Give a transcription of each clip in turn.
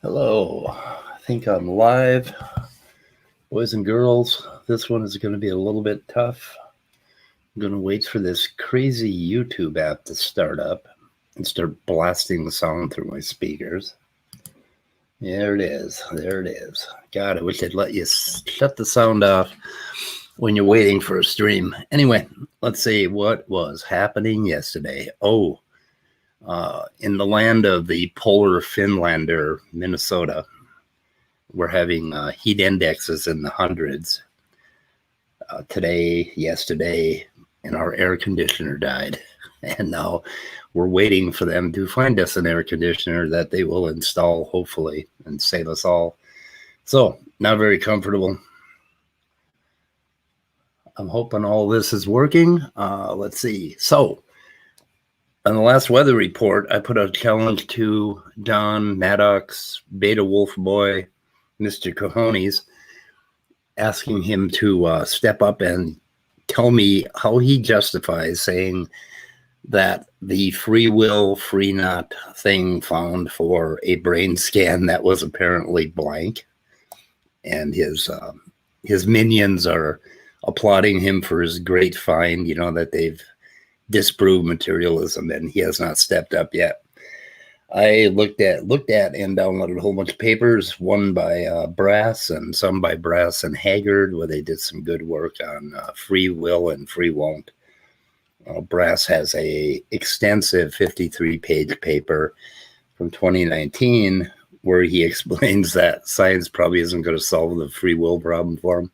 Hello, I think I'm live. Boys and girls, this one is going to be a little bit tough. I'm going to wait for this crazy YouTube app to start up and start blasting the sound through my speakers. There it is. There it is. God, I wish they'd let you shut the sound off when you're waiting for a stream. Anyway, let's see what was happening yesterday. In the land of the polar Finlander, Minnesota, we're having heat indexes in the hundreds. Yesterday, and our air conditioner died. And now we're waiting for them to find us an air conditioner that they will install, hopefully, and save us all. So, not very comfortable. I'm hoping all this is working. Let's see. So, on the last weather report, I put a challenge to Don Maddox, Beta Wolf Boy, Mr. Cajones, asking him to step up and tell me how he justifies saying that the free will, free not thing found for a brain scan that was apparently blank, and his minions are applauding him for his great find, that they've disproved materialism, and he has not stepped up yet. I looked at and downloaded a whole bunch of papers, one by Brass and some by Brass and Haggard, where they did some good work on free will and free won't. Brass has a extensive 53-page paper from 2019 where he explains that science probably isn't going to solve the free will problem for him.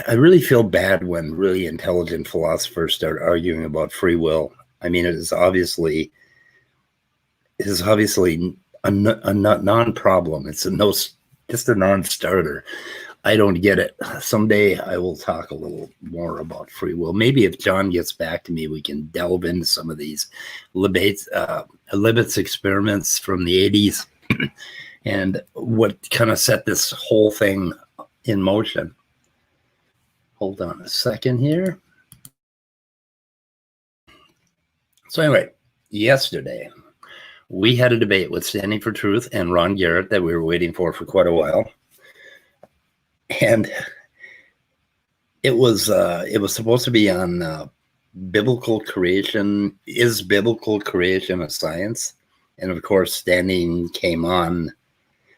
I really feel bad when really intelligent philosophers start arguing about free will. I mean, it is obviously a non-problem. It's just a non-starter. I don't get it. Someday I will talk a little more about free will. Maybe if John gets back to me, we can delve into some of these Libet's experiments from the 80s and what kind of set this whole thing in motion. Hold on a second here. So anyway, yesterday we had a debate with Standing for Truth and Ron Garrett that we were waiting for quite a while. And it was supposed to be on biblical creation. Is biblical creation a science? And of course, Standing came on.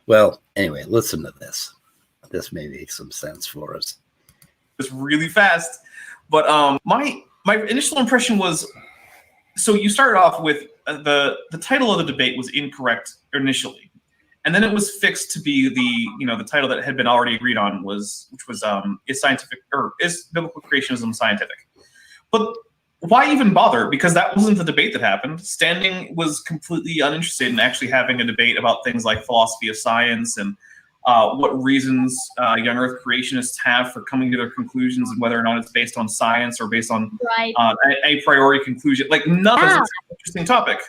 Well, anyway, listen to this. This may make some sense for us. It's really fast, but my initial impression was, so you started off with the title of the debate was incorrect initially, and then it was fixed to be the title that had been already agreed on is biblical creationism scientific? But why even bother? Because that wasn't the debate that happened. Standing was completely uninterested in actually having a debate about things like philosophy of science and what reasons young Earth creationists have for coming to their conclusions and whether or not it's based on science or based on a priori conclusion. Like, nothing's an interesting topic.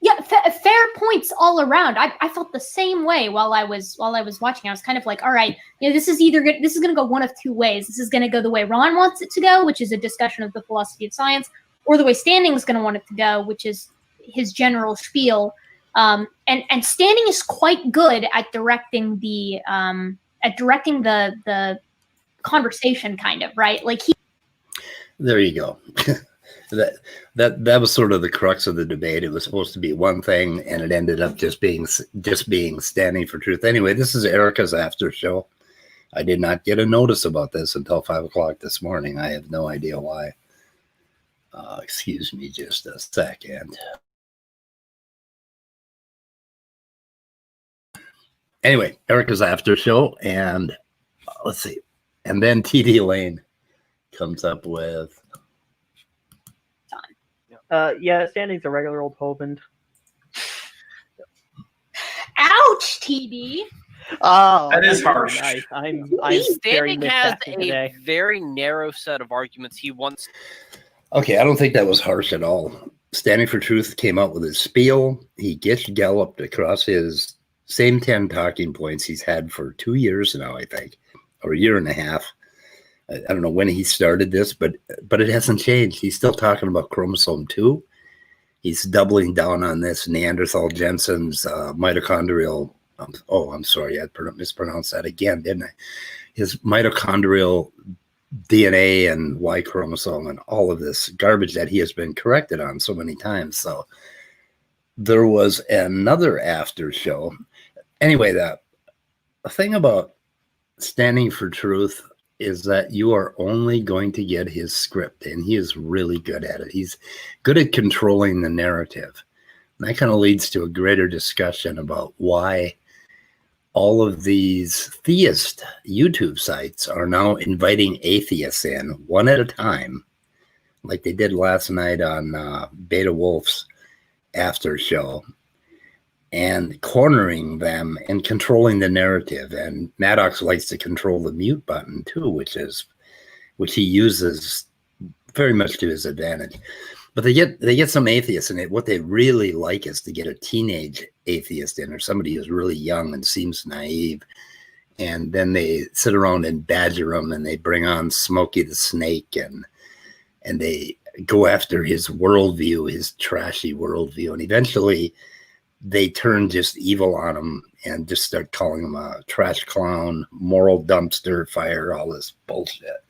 Yeah, fair points all around. I felt the same way while I was watching. I was kind of like, all right, this is going to go one of two ways. This is going to go the way Ron wants it to go, which is a discussion of the philosophy of science, or the way Standing is going to want it to go, which is his general spiel. And Standing is quite good at directing the conversation, kind of, right? Like There you go. that was sort of the crux of the debate. It was supposed to be one thing, and it ended up just being Standing for Truth. Anyway, this is Erika's after show. I did not get a notice about this until 5 o'clock this morning. I have no idea why. Excuse me just a second. Anyway, Erika's after show, and let's see. And then TD Lane comes up with... Yeah, Standing's a regular old husband. Ouch, TD. Oh, that is harsh. Nice. I'm Standing has a very narrow set of arguments he wants. Okay, I don't think that was harsh at all. Standing for Truth came out with his spiel. He gets galloped across his same 10 talking points he's had for 2 years now, I think, or a year and a half. I don't know when he started this, but it hasn't changed. He's still talking about chromosome 2. He's doubling down on this Neanderthal Jensen's mitochondrial. I'm sorry, I mispronounced that again, didn't I? His mitochondrial DNA and Y chromosome and all of this garbage that he has been corrected on so many times. So there was another after show. Anyway, the thing about Standing for Truth is that you are only going to get his script, and he is really good at it. He's good at controlling the narrative. And that kind of leads to a greater discussion about why all of these theist YouTube sites are now inviting atheists in one at a time, like they did last night on Beta Wolf's after show, and cornering them and controlling the narrative. And Maddox likes to control the mute button too, which he uses very much to his advantage. But they get some atheists in it. What they really like is to get a teenage atheist in, or somebody who's really young and seems naive. And then they sit around and badger him, and they bring on Smokey the Snake, and they go after his worldview, his trashy worldview. And eventually they turn just evil on him and just start calling him a trash clown, moral dumpster fire, all this bullshit.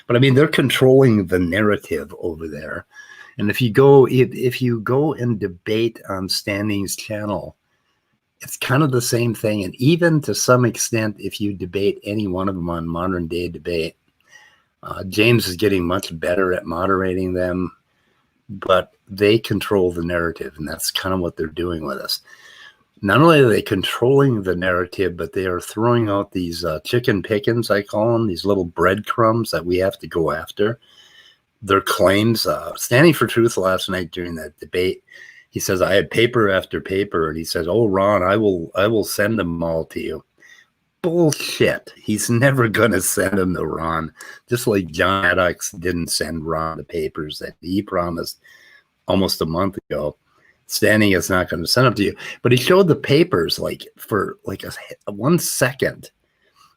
But I mean, they're controlling the narrative over there. And if you go and debate on Standing's channel, it's kind of the same thing. And even to some extent, if you debate any one of them on Modern Day Debate, James is getting much better at moderating them, but they control the narrative, and that's kind of what they're doing with us. Not only are they controlling the narrative, but they are throwing out these chicken pickings, I call them, these little breadcrumbs that we have to go after. Their claims, Standing for Truth last night during that debate, he says, I had paper after paper, and he says, oh, Ron, I will send them all to you. Bullshit. He's never going to send them to Ron, just like John Maddox didn't send Ron the papers that he promised almost a month ago. Standing is not going to send them to you. But he showed the papers for 1 second.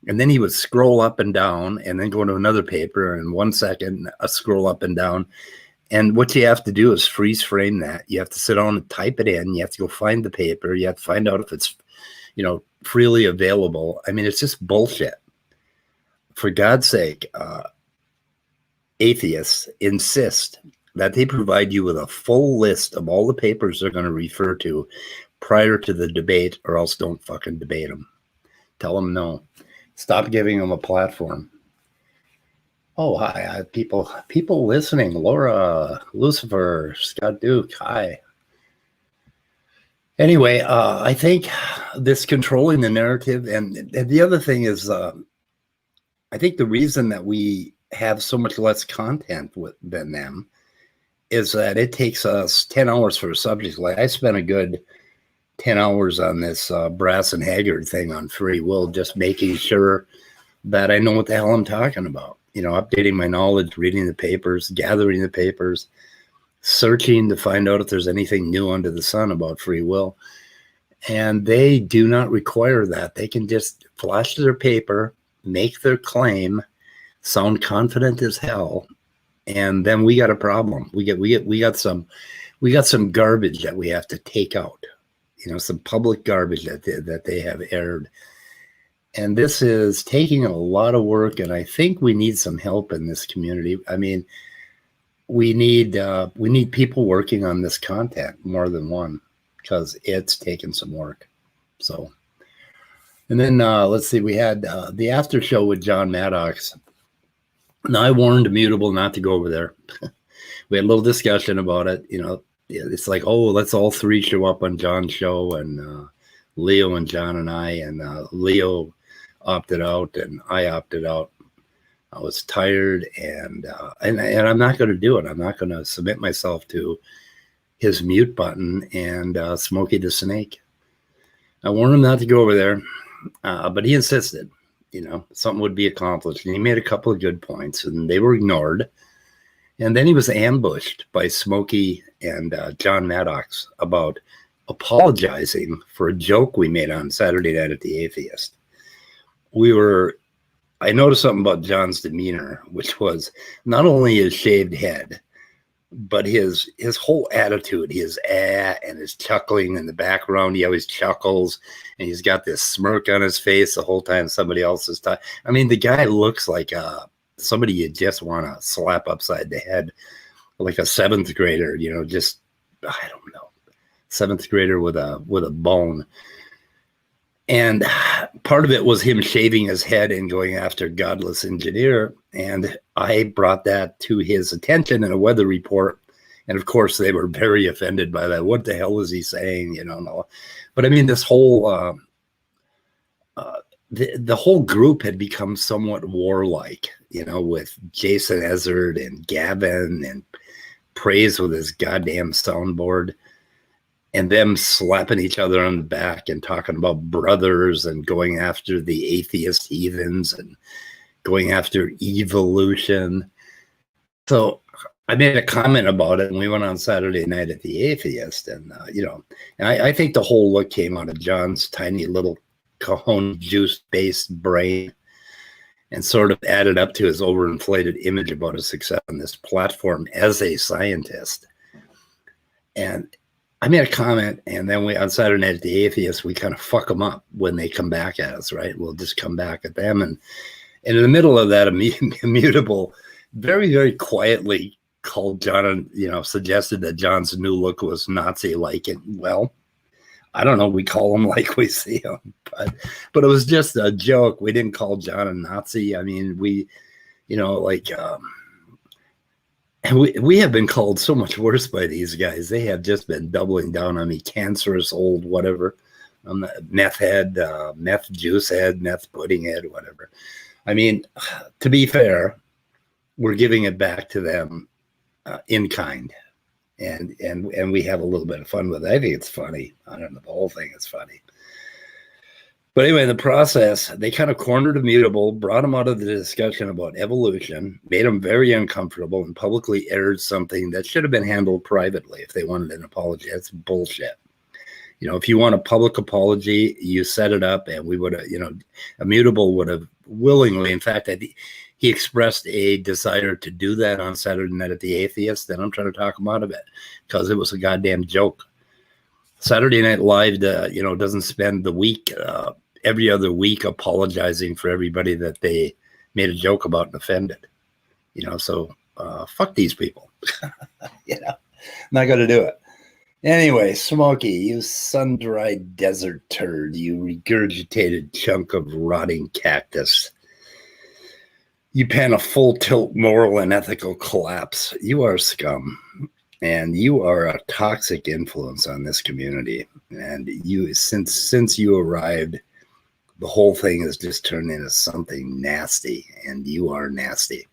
And then he would scroll up and down and then go to another paper, and 1 second, scroll up and down. And what you have to do is freeze frame that. You have to sit down and type it in. You have to go find the paper. You have to find out if it's, freely available. I mean, it's just bullshit. For God's sake, atheists insist that they provide you with a full list of all the papers they're going to refer to prior to the debate, or else don't fucking debate them. Tell them no. Stop giving them a platform. Oh, hi, people listening. Laura, Lucifer, Scott Duke, hi. Anyway, I think this controlling the narrative, and the other thing is, I think the reason that we have so much less content than them is that it takes us 10 hours for a subject. Like I spent a good 10 hours on this Brass and Haggard thing on free will, just making sure that I know what the hell I'm talking about. Updating my knowledge, reading the papers, gathering the papers, searching to find out if there's anything new under the sun about free will. And they do not require that. They can just flash their paper, make their claim, sound confident as hell, and then we got a problem. We got some garbage that we have to take out. Some public garbage that they have aired. And this is taking a lot of work, and I think we need some help in this community. I mean, we need people working on this content, more than one, because it's taken some work. So, and then let's see, we had the after show with John Maddox. Now, I warned Immutable not to go over there. We had a little discussion about it. It's like, oh, let's all three show up on John's show, and Leo and John and I, and Leo opted out and I opted out. I was tired, and I'm not going to do it. I'm not going to submit myself to his mute button and Smokey the Snake. I warned him not to go over there, but he insisted, something would be accomplished. And he made a couple of good points, and they were ignored. And then he was ambushed by Smokey and John Maddox about apologizing for a joke we made on Saturday Night at the Atheist. I noticed something about John's demeanor, which was not only his shaved head, but his whole attitude, his and his chuckling in the background, he always chuckles, and he's got this smirk on his face the whole time somebody else is talking. I mean, the guy looks like somebody you just want to slap upside the head, like a seventh grader, just, I don't know, seventh grader with a bone. And part of it was him shaving his head and going after Godless Engineer. And I brought that to his attention in a weather report. And of course, they were very offended by that. What the hell is he saying? No. But I mean, this whole, the whole group had become somewhat warlike, with Jason Ezard and Gavin and Praise with his goddamn soundboard. And them slapping each other on the back and talking about brothers and going after the atheist heathens and going after evolution. So I made a comment about it, and we went on Saturday night at the Atheist, and and I think the whole look came out of John's tiny little Cajone juice-based brain, and sort of added up to his overinflated image about his success on this platform as a scientist. And I made a comment, and then on Saturday night at the Atheist, we kind of fuck them up when they come back at us, right? We'll just come back at them. And in the middle of that, Immutable very, very quietly called John and, suggested that John's new look was Nazi-like. And, well, I don't know. We call him like we see him. But it was just a joke. We didn't call John a Nazi. I mean, we have been called so much worse by these guys. They have just been doubling down on me, cancerous old whatever. I'm the meth head, meth juice head, meth pudding head, whatever. I mean, to be fair, we're giving it back to them in kind. And we have a little bit of fun with it. I think it's funny. I don't know. The whole thing is funny. But anyway, in the process, they kind of cornered Immutable, brought him out of the discussion about evolution, made him very uncomfortable, and publicly aired something that should have been handled privately if they wanted an apology. That's bullshit. If you want a public apology, you set it up, and we would have, Immutable would have willingly, in fact, he expressed a desire to do that on Saturday night at the Atheist, and I'm trying to talk him out of it because it was a goddamn joke. Saturday Night Live, doesn't spend the week, every other week, apologizing for everybody that they made a joke about and offended. So fuck these people. Not going to do it. Anyway, Smokey, you sun-dried desert turd, you regurgitated chunk of rotting cactus. You pan a full-tilt moral and ethical collapse. You are scum. And you are a toxic influence on this community. And you, since you arrived, the whole thing has just turned into something nasty. And you are nasty.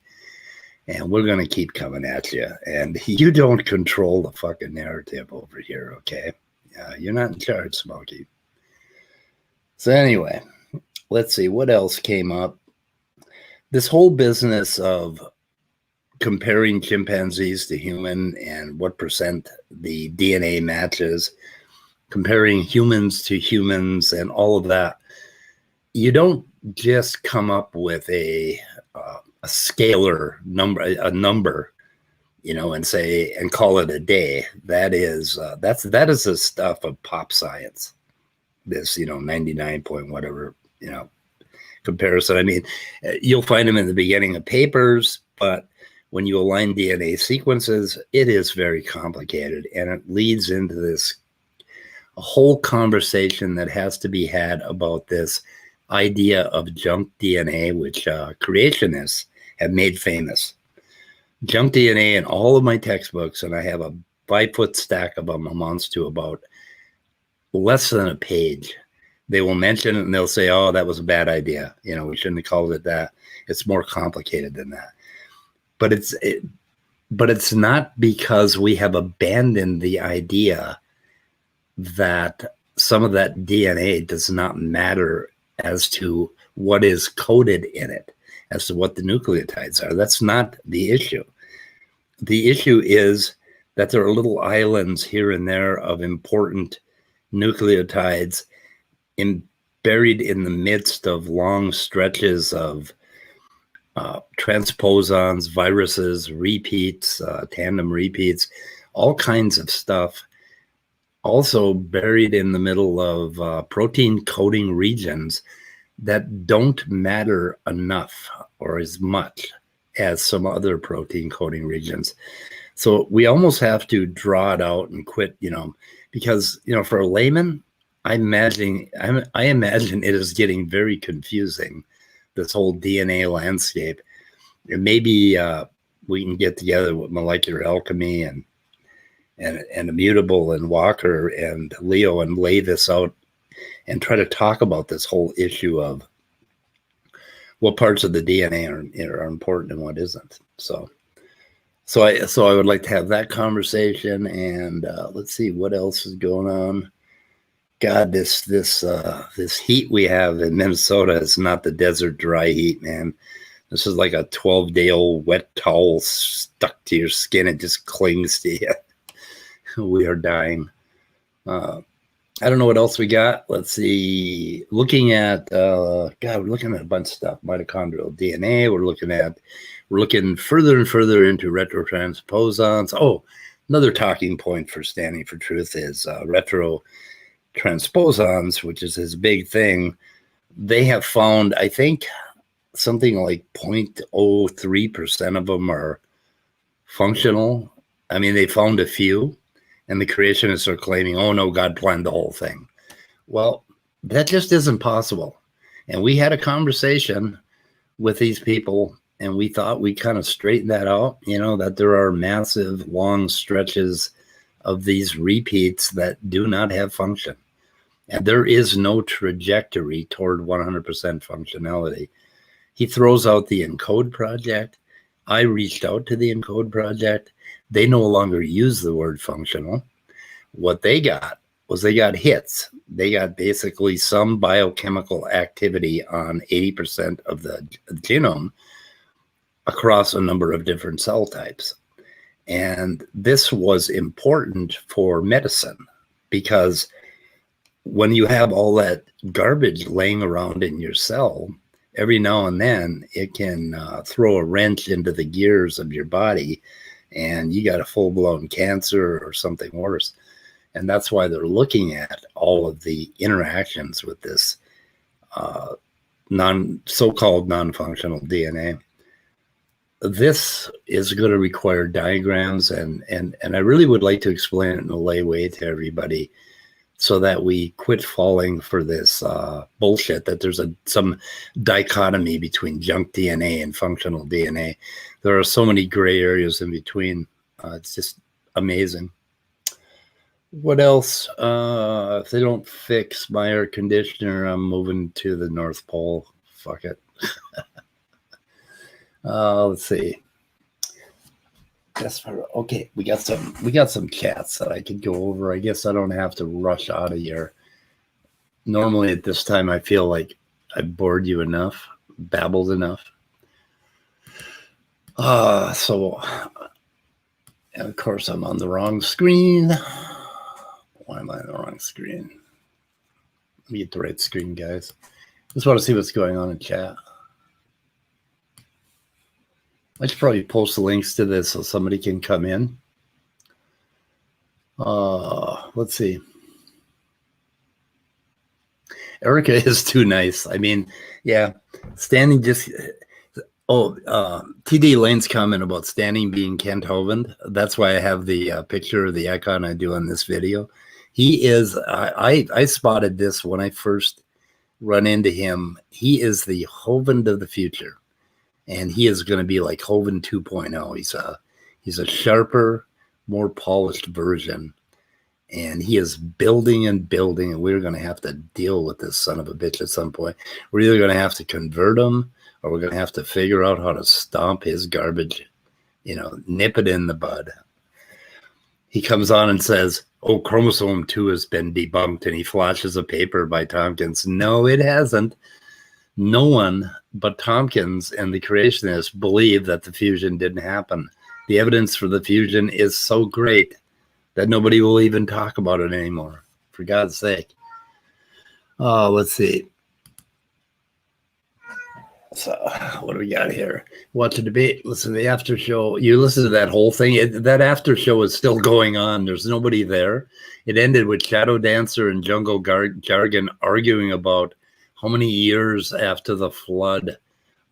And we're going to keep coming at you. And you don't control the fucking narrative over here, okay? You're not in charge, Smokey. So anyway, let's see. What else came up? This whole business of comparing chimpanzees to human and what percent the DNA matches, comparing humans to humans and all of that. You don't just come up with a scalar number, and say, and call it a day. That is the stuff of pop science. This, 99 point whatever, comparison. I mean, you'll find them in the beginning of papers, but when you align DNA sequences, it is very complicated, and it leads into this whole conversation that has to be had about this idea of junk DNA, which creationists have made famous. Junk DNA in all of my textbooks, and I have a 5-foot stack of them, amounts to about less than a page. They will mention it and they'll say, oh, that was a bad idea. We shouldn't have called it that. It's more complicated than that. But it's not because we have abandoned the idea that some of that DNA does not matter as to what is coded in it, as to what the nucleotides are. That's not the issue. The issue is that there are little islands here and there of important nucleotides buried in the midst of long stretches of transposons, viruses, repeats, tandem repeats, all kinds of stuff. Also buried in the middle of protein coding regions that don't matter enough or as much as some other protein coding regions. So we almost have to draw it out and quit, because, for a layman, I imagine it is getting very confusing, this whole DNA landscape. And maybe we can get together with Molecular Alchemy and Immutable and Walker and Leo and lay this out and try to talk about this whole issue of what parts of the DNA are important and what isn't. So I would like to have that conversation, and let's see what else is going on. God, this heat we have in Minnesota is not the desert dry heat, man. This is like a 12-day-old wet towel stuck to your skin. It just clings to you. We are dying. I don't know what else we got. Let's see. Looking at we're looking at a bunch of stuff. Mitochondrial DNA. We're looking further and further into retrotransposons. Oh, another talking point for Standing for Truth is retrotransposons, which is his big thing. They have found, I think, something like 0.03% of them are functional. I mean, they found a few, and the creationists are claiming, oh no, God planned the whole thing. Well, that just isn't possible. And we had a conversation with these people, and we thought we kind of straightened that out, that there are massive long stretches of these repeats that do not have function. And there is no trajectory toward 100% functionality. He throws out the ENCODE project. I reached out to the ENCODE project. They no longer use the word functional. What they got was they got hits. They got basically some biochemical activity on 80% of the genome across a number of different cell types. And this was important for medicine because when you have all that garbage laying around in your cell, every now and then it can throw a wrench into the gears of your body, and you got a full-blown cancer or something worse. And that's why they're looking at all of the interactions with this so-called non-functional DNA. This is going to require diagrams, and I really would like to explain it in a lay way to everybody so that we quit falling for this bullshit that there's some dichotomy between junk DNA and functional DNA. There are so many gray areas in between. It's just amazing. What else? If they don't fix my air conditioner, I'm moving to the North Pole. Fuck it. Let's see. Okay, we got some chats that I could go over. I guess I don't have to rush out of here. Normally at this time, I feel like I bored you enough, babbled enough. So, and of course, I'm on the wrong screen. Why am I on the wrong screen? Let me get the right screen, guys. Just want to see what's going on in chat. I should probably post the links to this so somebody can come in. Let's see. Erika is too nice. I mean, yeah, Standing just... TD Lane's comment about Standing being Kent Hovind. That's why I have the picture of the icon I do on this video. He is, I spotted this when I first run into him. He is the Hovind of the future. And he is going to be like Hovind 2.0. He's a sharper, more polished version. And he is building and building. And we're going to have to deal with this son of a bitch at some point. We're either going to have to convert him, or we're going to have to figure out how to stomp his garbage, nip it in the bud. He comes on and says, oh, chromosome 2 has been debunked, and he flashes a paper by Tompkins. No, it hasn't. No one but Tompkins and the creationists believe that the fusion didn't happen. The evidence for the fusion is so great that nobody will even talk about it anymore, for God's sake. Let's see. So what do we got here? Watch a debate. Listen to the after show. You listen to that whole thing. That after show is still going on. There's nobody there. It ended with Shadow Dancer and Jungle Jargon arguing about how many years after the flood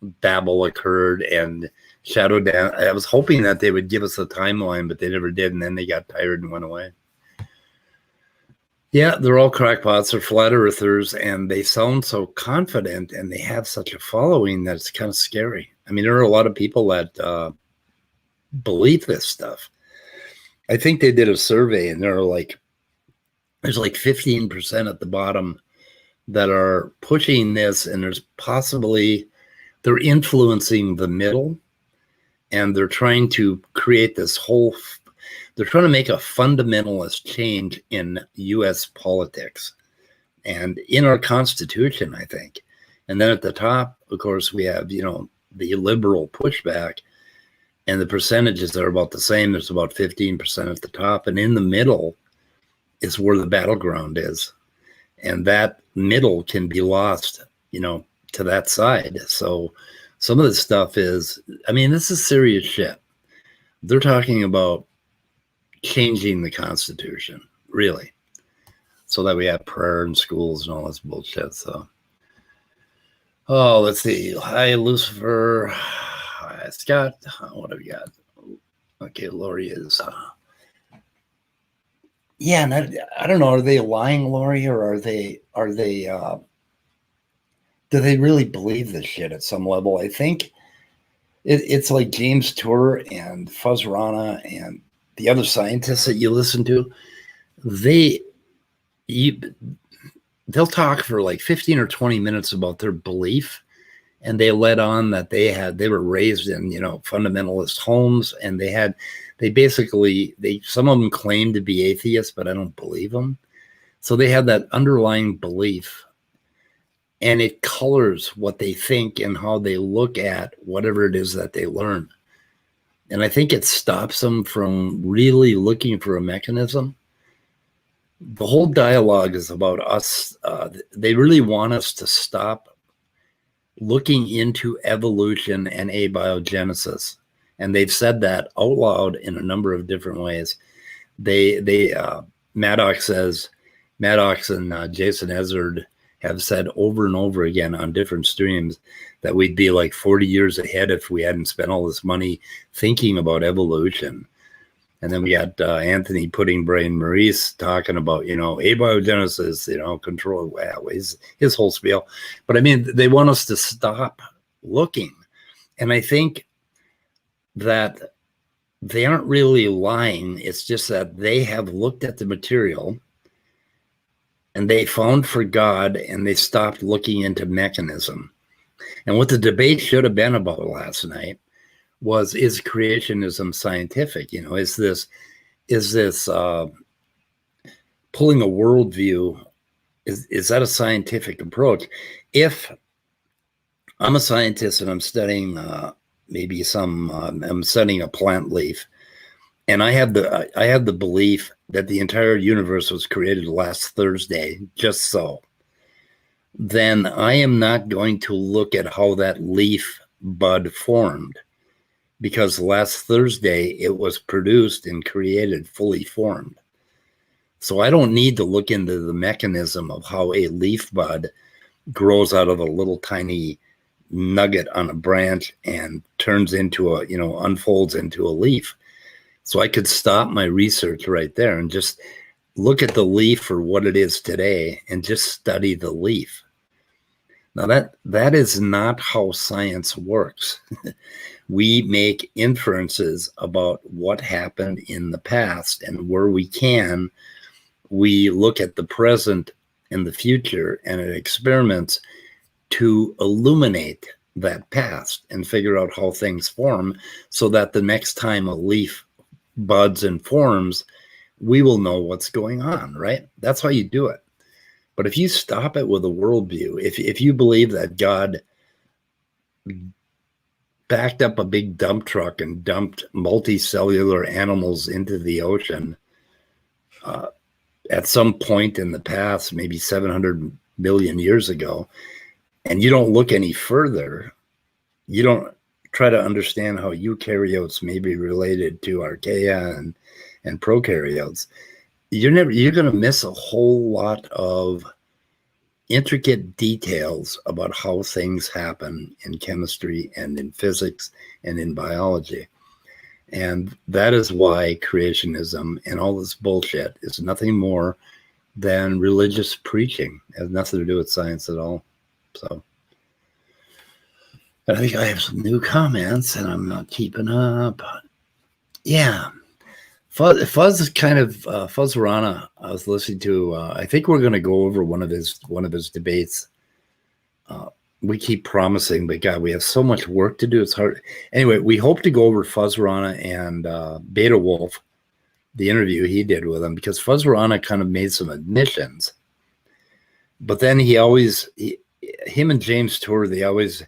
babble occurred. And Shadow Dan. I was hoping that they would give us a timeline, but they never did. And then they got tired and went away. Yeah, they're all crackpots or flat earthers, and they sound so confident, and they have such a following that it's kind of scary. I mean, there are a lot of people that believe this stuff. I think they did a survey, and there's like 15% at the bottom that are pushing this, and they're influencing the middle, and they're trying to create this whole. They're trying to make a fundamentalist change in U.S. politics and in our Constitution, I think. And then at the top, of course, we have, the liberal pushback, and the percentages are about the same. There's about 15% at the top. And in the middle is where the battleground is. And that middle can be lost, to that side. So some of this stuff this is serious shit. They're talking about changing the Constitution, really, so that we have prayer in schools and all this bullshit. So, let's see. Hi, Lucifer. Hi, Scott. What have we got? Okay, Lori is. Yeah, and I don't know. Are they lying, Lori, or are they? Do they really believe this shit at some level? I think it's like James Tour and Fuzz Rana and the other scientists that you listen to, they'll talk for like 15 or 20 minutes about their belief, and they let on that they were raised in fundamentalist homes, and some of them claim to be atheists, but I don't believe them. So they have that underlying belief, and it colors what they think and how they look at whatever it is that they learn. And I think it stops them from really looking for a mechanism. The whole dialogue is about us. They really want us to stop looking into evolution and abiogenesis. And they've said that out loud in a number of different ways. Maddox and Jason Ezard have said over and over again on different streams that we'd be like 40 years ahead if we hadn't spent all this money thinking about evolution. And then we got Anthony Pudding Brain Maurice talking about, abiogenesis, control, his whole spiel. But I mean, they want us to stop looking. And I think that they aren't really lying. It's just that they have looked at the material and they found for God, and they stopped looking into mechanism. And what the debate should have been about last night was, is creationism scientific? Is this pulling a worldview? Is that a scientific approach? If I'm a scientist and I'm studying I'm studying a plant leaf, and I have the belief that the entire universe was created last Thursday, just so, then I am not going to look at how that leaf bud formed, because last Thursday it was produced and created fully formed. So I don't need to look into the mechanism of how a leaf bud grows out of a little tiny nugget on a branch and turns into unfolds into a leaf. So I could stop my research right there and just look at the leaf for what it is today and just study the leaf. Now that is not how science works. We make inferences about what happened in the past, and where we can, we look at the present and the future, and it experiments to illuminate that past and figure out how things form, so that the next time a leaf buds and forms, we will know what's going on, right? That's how you do it. But if you stop it with a worldview, if you believe that God backed up a big dump truck and dumped multicellular animals into the ocean at some point in the past, maybe 700 million years ago, and you don't look any further, you don't try to understand how eukaryotes may be related to archaea and prokaryotes, you're going to miss a whole lot of intricate details about how things happen in chemistry and in physics and in biology. And that is why creationism and all this bullshit is nothing more than religious preaching. It has nothing to do with science at all. So I think I have some new comments and I'm not keeping up. Yeah. Fuzz is kind of Fuzzrana. I was listening to. I think we're going to go over one of his debates. We keep promising, but God, we have so much work to do. It's hard. Anyway, we hope to go over Fuzzrana and Beta Wolf, the interview he did with him, because Fuzzrana kind of made some admissions, but then him and James Tour, they always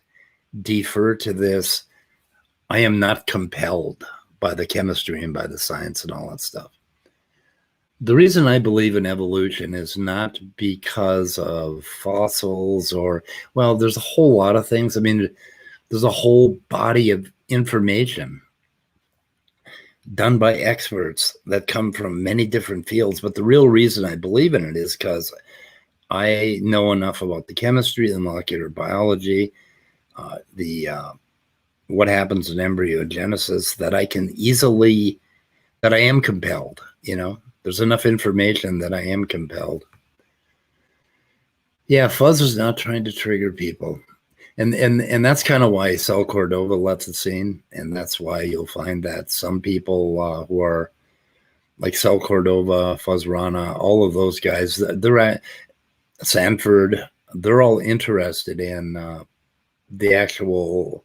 defer to this. I am not compelled by the chemistry and by the science and all that stuff. The reason I believe in evolution is not because of fossils well, there's a whole lot of things. I mean, there's a whole body of information done by experts that come from many different fields. But the real reason I believe in it is because I know enough about the chemistry, the molecular biology, what happens in embryogenesis that I am compelled, There's enough information that I am compelled. Yeah, Fuzz is not trying to trigger people. And that's kind of why Sal Cordova lets it seen. And that's why you'll find that some people who are like Sal Cordova, Fuzzrana, all of those guys, they're at Sanford, they're all interested in the actual,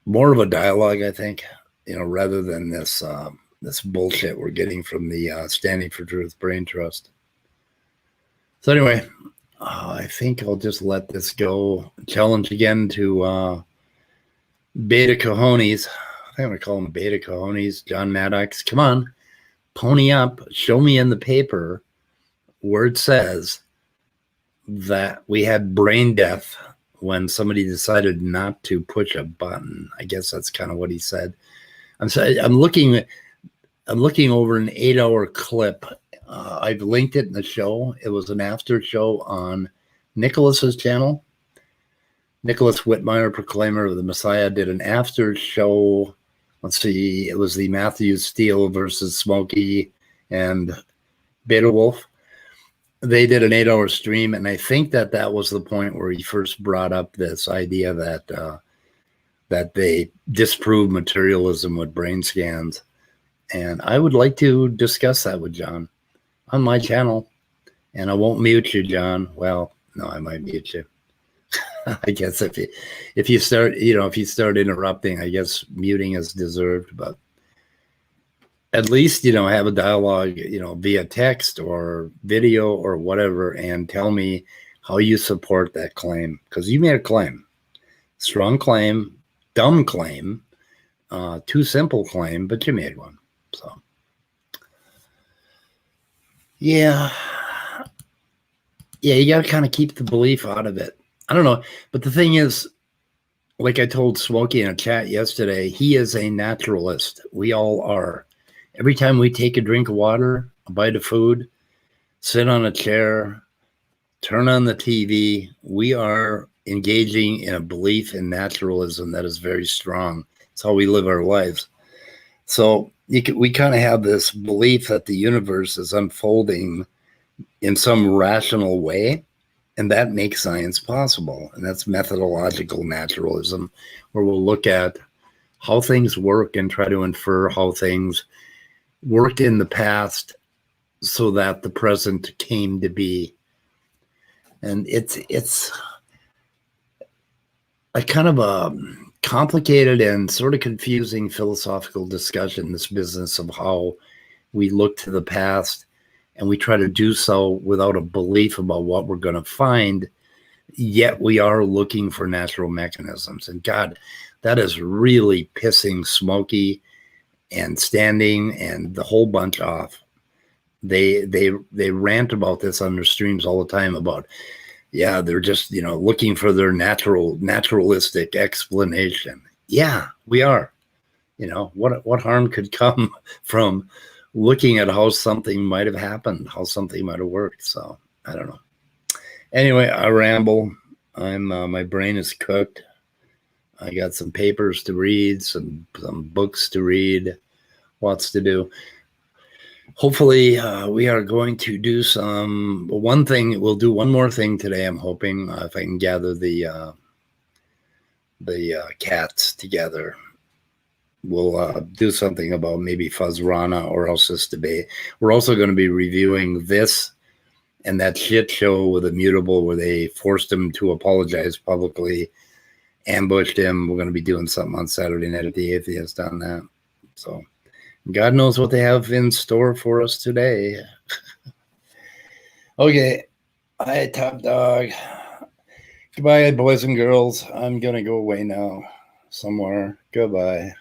more of a dialogue, I think, rather than this bullshit we're getting from the Standing for Truth Brain Trust. So anyway, I think I'll just let this go. Challenge again to Beta Cojones. I think I'm going to call them Beta Cojones. John Maddox, come on, pony up. Show me in the paper where it says that we had brain death when somebody decided not to push a button. I guess that's kind of what he said. I'm looking over an 8-hour clip. I've linked it in the show. It was an after show on Nicholas's channel. Nicholas Whitmire, Proclaimer of the Messiah, did an after show. Let's see, it was the Matthew Steele versus Smokey and Beta Wolf. They did an 8-hour stream, and I think that was the point where he first brought up this idea that they disprove materialism with brain scans. And I would like to discuss that with John on my channel. And I won't mute you, John. Well, no, I might mute you. I guess if you start interrupting, I guess muting is deserved, but at least, have a dialogue, via text or video or whatever, and tell me how you support that claim. Because you made a claim. Strong claim, dumb claim, too simple claim, but you made one. So, yeah, you got to kind of keep the belief out of it. I don't know. But the thing is, like I told Smokey in a chat yesterday, he is a naturalist. We all are. Every time we take a drink of water, a bite of food, sit on a chair, turn on the TV, we are engaging in a belief in naturalism that is very strong. It's how we live our lives. So we kind of have this belief that the universe is unfolding in some rational way, and that makes science possible. And that's methodological naturalism, where we'll look at how things work and try to infer how things worked in the past so that the present came to be. And it's a kind of a complicated and sort of confusing philosophical discussion, this business of how we look to the past and we try to do so without a belief about what we're going to find, yet we are looking for natural mechanisms. And God, that is really pissing Smokey and Standing and the whole bunch off. They rant about this on their streams all the time about yeah, they're just, looking for their naturalistic explanation. Yeah, we are. What harm could come from looking at how something might have happened, how something might have worked? So I don't know. Anyway, I ramble. My brain is cooked. I got some papers to read, some books to read, lots to do. Hopefully, we are going to do one thing. We'll do one more thing today. I'm hoping if I can gather the cats together. We'll do something about maybe Fuzzrana or else this debate. We're also going to be reviewing this and that shit show with Immutable where they forced him to apologize publicly, ambushed him. We're going to be doing something on Saturday Night at the Atheist on that. So God knows what they have in store for us today. Okay. Hi, Top Dog. Goodbye, boys and girls. I'm going to go away now somewhere. Goodbye.